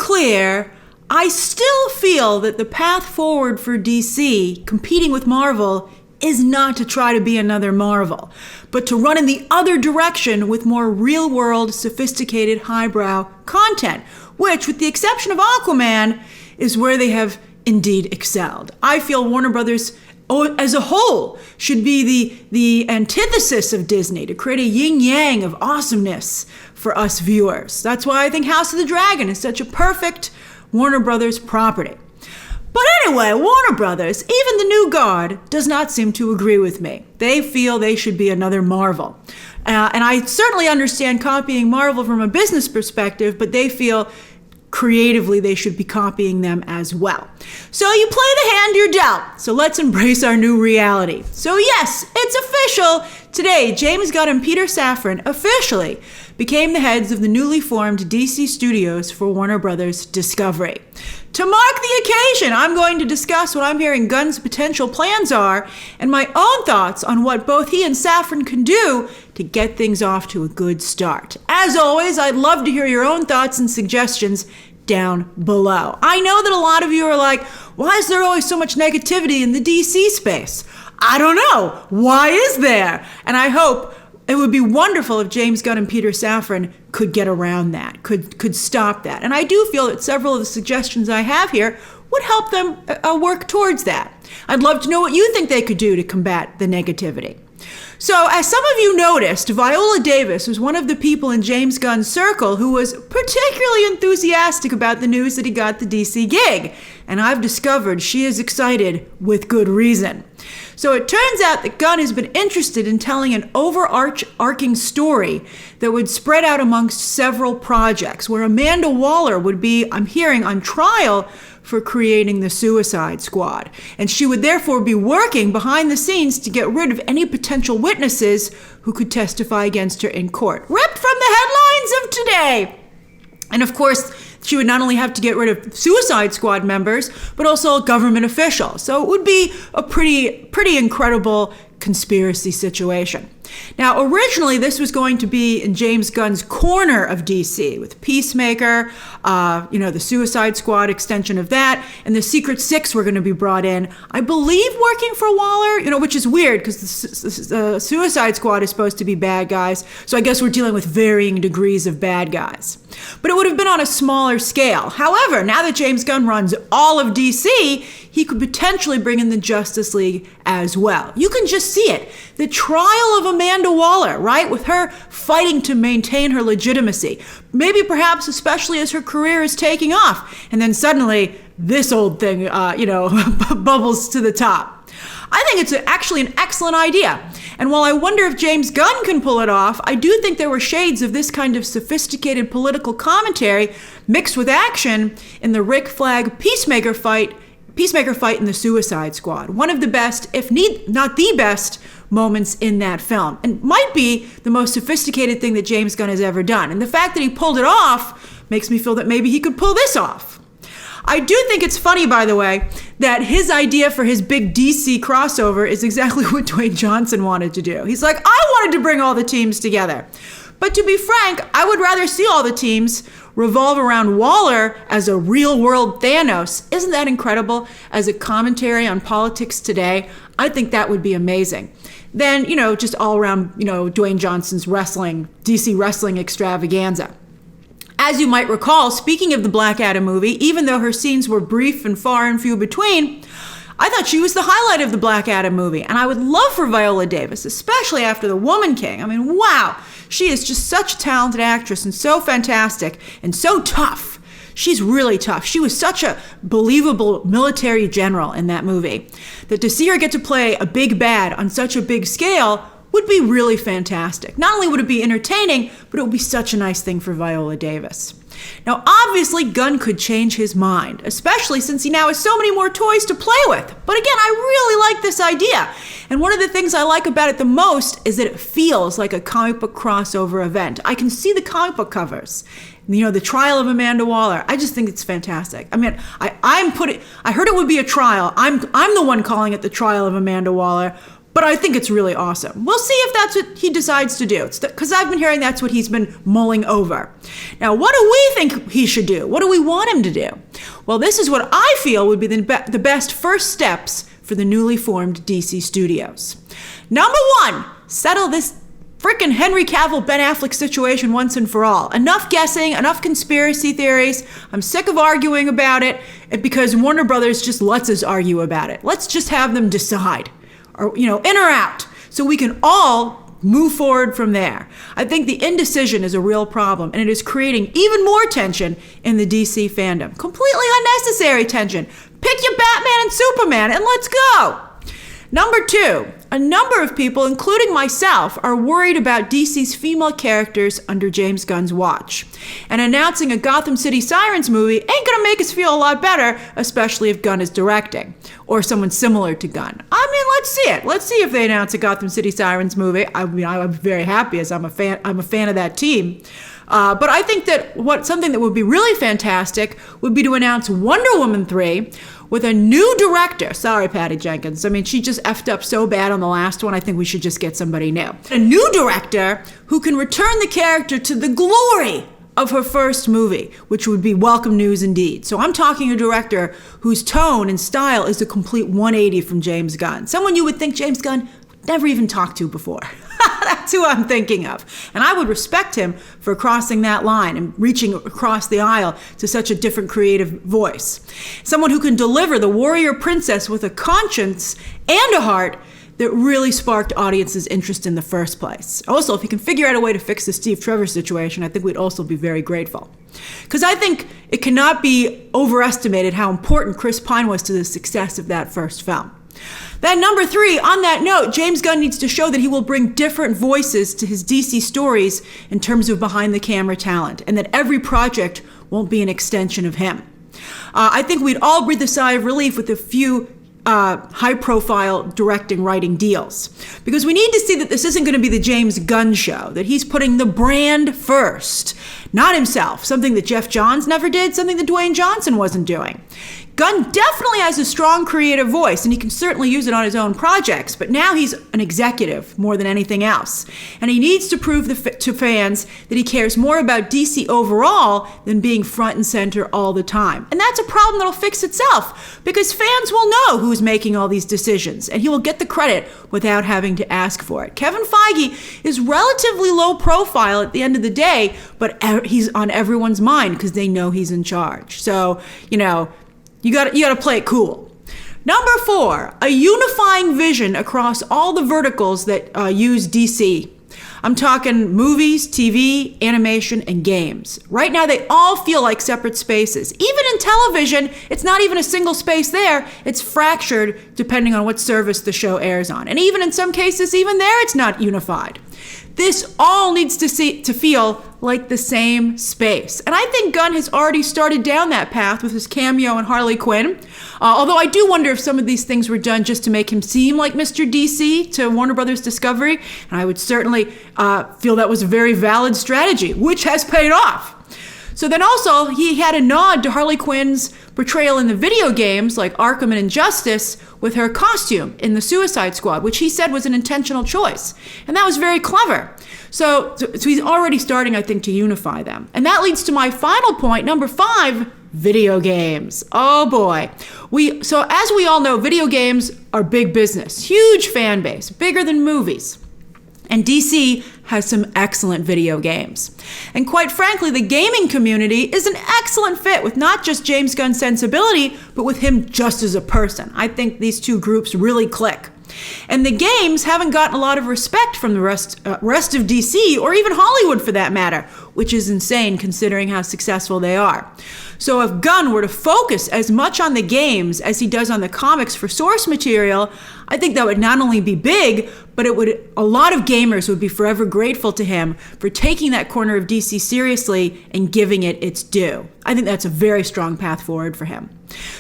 clear, I still feel that the path forward for DC competing with Marvel is not to try to be another Marvel, but to run in the other direction with more real-world, sophisticated, highbrow content, which, with the exception of Aquaman, is where they have indeed excelled. I feel Warner Brothers as a whole should be the antithesis of Disney, to create a yin-yang of awesomeness for us viewers. That's why I think House of the Dragon is such a perfect Warner Brothers property. But anyway, Warner Brothers, even the new guard, does not seem to agree with me. They feel they should be another Marvel. And I certainly understand copying Marvel from a business perspective, but they feel creatively they should be copying them as well. So you play the hand you're dealt. So let's embrace our new reality. So yes, it's official. Today, James Gunn and Peter Safran officially became the heads of the newly formed DC Studios for Warner Brothers Discovery. To mark the occasion, I'm going to discuss what I'm hearing Gunn's potential plans are and my own thoughts on what both he and Safran can do to get things off to a good start. As always, I'd love to hear your own thoughts and suggestions down below. I know that a lot of you are like, why is there always so much negativity in the DC space? I don't know. Why is there? And I hope it would be wonderful if James Gunn and Peter Safran could get around that, could stop that. And I do feel that several of the suggestions I have here would help them work towards that. I'd love to know what you think they could do to combat the negativity. So, as some of you noticed, Viola Davis was one of the people in James Gunn's circle who was particularly enthusiastic about the news that he got the DC gig. And I've discovered she is excited with good reason. So it turns out that Gunn has been interested in telling an overarching story that would spread out amongst several projects, where Amanda Waller would be, I'm hearing, on trial for creating the Suicide Squad. And she would therefore be working behind the scenes to get rid of any potential witnesses who could testify against her in court. Ripped from the headlines of today. And of course, she would not only have to get rid of Suicide Squad members, but also government officials. So it would be a pretty incredible conspiracy situation. Now, originally, this was going to be in James Gunn's corner of DC, with Peacemaker, the Suicide Squad extension of that, and the Secret Six were going to be brought in, I believe working for Waller, which is weird because the Suicide Squad is supposed to be bad guys, so I guess we're dealing with varying degrees of bad guys. But it would have been on a smaller scale. However, now that James Gunn runs all of DC, he could potentially bring in the Justice League as well. You can just see it. The trial of Amanda Waller, right? With her fighting to maintain her legitimacy. Maybe perhaps especially as her career is taking off. And then suddenly this old thing, bubbles to the top. I think it's actually an excellent idea. And while I wonder if James Gunn can pull it off, I do think there were shades of this kind of sophisticated political commentary mixed with action in the Rick Flag Peacemaker fight in the Suicide Squad. One of the best, if not the best, moments in that film. And might be the most sophisticated thing that James Gunn has ever done. And the fact that he pulled it off makes me feel that maybe he could pull this off. I do think it's funny, by the way, that his idea for his big DC crossover is exactly what Dwayne Johnson wanted to do. He's like, I wanted to bring all the teams together. But to be frank, I would rather see all the teams revolve around Waller as a real-world Thanos. Isn't that incredible? As a commentary on politics today, I think that would be amazing. Then, just all around, Dwayne Johnson's DC wrestling extravaganza. As you might recall, speaking of the Black Adam movie, even though her scenes were brief and far and few between, I thought she was the highlight of the Black Adam movie. And I would love for Viola Davis, especially after The Woman King. I mean, wow. She is just such a talented actress and so fantastic and so tough. She's really tough. She was such a believable military general in that movie that to see her get to play a big bad on such a big scale would be really fantastic. Not only would it be entertaining, but it would be such a nice thing for Viola Davis. Now, obviously, Gunn could change his mind, especially since he now has so many more toys to play with. But again, I really like this idea. And one of the things I like about it the most is that it feels like a comic book crossover event. I can see the comic book covers. The trial of Amanda Waller. I just think it's fantastic. I mean, I heard it would be a trial. I'm the one calling it the trial of Amanda Waller. But I think it's really awesome. We'll see if that's what he decides to do, because I've been hearing that's what he's been mulling over. Now, what do we think he should do? What do we want him to do? Well, this is what I feel would be the best first steps for the newly formed DC Studios. Number one, settle this frickin' Henry Cavill Ben Affleck situation once and for all. Enough guessing, enough conspiracy theories. I'm sick of arguing about it because Warner Brothers just lets us argue about it. Let's just have them decide, or in or out, so we can all move forward from there. I think the indecision is a real problem, and it is creating even more tension in the DC fandom. Completely unnecessary tension. Pick your Batman and Superman and let's go. Number two, a number of people, including myself, are worried about DC's female characters under James Gunn's watch. And announcing a Gotham City Sirens movie ain't gonna make us feel a lot better, especially if Gunn is directing, or someone similar to Gunn. I mean, let's see it. Let's see if they announce a Gotham City Sirens movie. I'm very happy, as I'm a fan of that team. But I think that something that would be really fantastic would be to announce Wonder Woman 3 with a new director. Sorry, Patty Jenkins. I mean, she just effed up so bad on the last one. I think we should just get somebody new. A new director who can return the character to the glory of her first movie, which would be welcome news indeed. So I'm talking a director whose tone and style is a complete 180 from James Gunn. Someone you would think James Gunn never even talked to before. That's who I'm thinking of. And I would respect him for crossing that line and reaching across the aisle to such a different creative voice. Someone who can deliver the warrior princess with a conscience and a heart that really sparked audiences' interest in the first place. Also, if he can figure out a way to fix the Steve Trevor situation, I think we'd also be very grateful. Because I think it cannot be overestimated how important Chris Pine was to the success of that first film. Then number three, on that note, James Gunn needs to show that he will bring different voices to his DC stories in terms of behind the camera talent, and that every project won't be an extension of him. I think we'd all breathe a sigh of relief with a few high-profile writing deals, because we need to see that this isn't going to be the James Gunn show, that he's putting the brand first, not himself, something that Jeff Johns never did, something that Dwayne Johnson wasn't doing. Gunn definitely has a strong creative voice, and he can certainly use it on his own projects, but now he's an executive more than anything else. And he needs to prove to fans that he cares more about DC overall than being front and center all the time. And that's a problem that'll fix itself, because fans will know who's making all these decisions, and he will get the credit without having to ask for it. Kevin Feige is relatively low profile at the end of the day, but he's on everyone's mind because they know he's in charge. So, you got to play it cool. Number four, a unifying vision across all the verticals that use DC. I'm talking movies, TV, animation, and games. Right now, they all feel like separate spaces. Even in television, it's not even a single space there. It's fractured depending on what service the show airs on. And even in some cases, even there, it's not unified. This all needs to feel like the same space. And I think Gunn has already started down that path with his cameo in Harley Quinn. Although I do wonder if some of these things were done just to make him seem like Mr. DC to Warner Brothers Discovery. And I would certainly feel that was a very valid strategy, which has paid off. So then also, he had a nod to Harley Quinn's portrayal in the video games like Arkham and Injustice with her costume in the Suicide Squad, which he said was an intentional choice. And that was very clever. So he's already starting, I think, to unify them. And that leads to my final point, number 5, video games. Oh boy. So as we all know, video games are big business, huge fan base, bigger than movies. And DC has some excellent video games. And quite frankly, the gaming community is an excellent fit with not just James Gunn's sensibility, but with him just as a person. I think these two groups really click. And the games haven't gotten a lot of respect from the rest of DC, or even Hollywood for that matter, which is insane considering how successful they are. So if Gunn were to focus as much on the games as he does on the comics for source material, I think that would not only be big, but a lot of gamers would be forever grateful to him for taking that corner of DC seriously and giving it its due. I think that's a very strong path forward for him.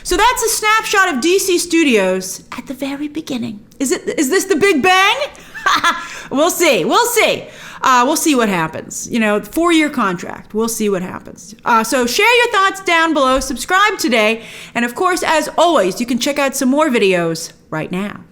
So that's a snapshot of DC Studios at the very beginning. Is this the Big Bang? We'll see. We'll see what happens. 4-year contract. We'll see what happens. So share your thoughts down below. Subscribe today. And of course, as always, you can check out some more videos right now.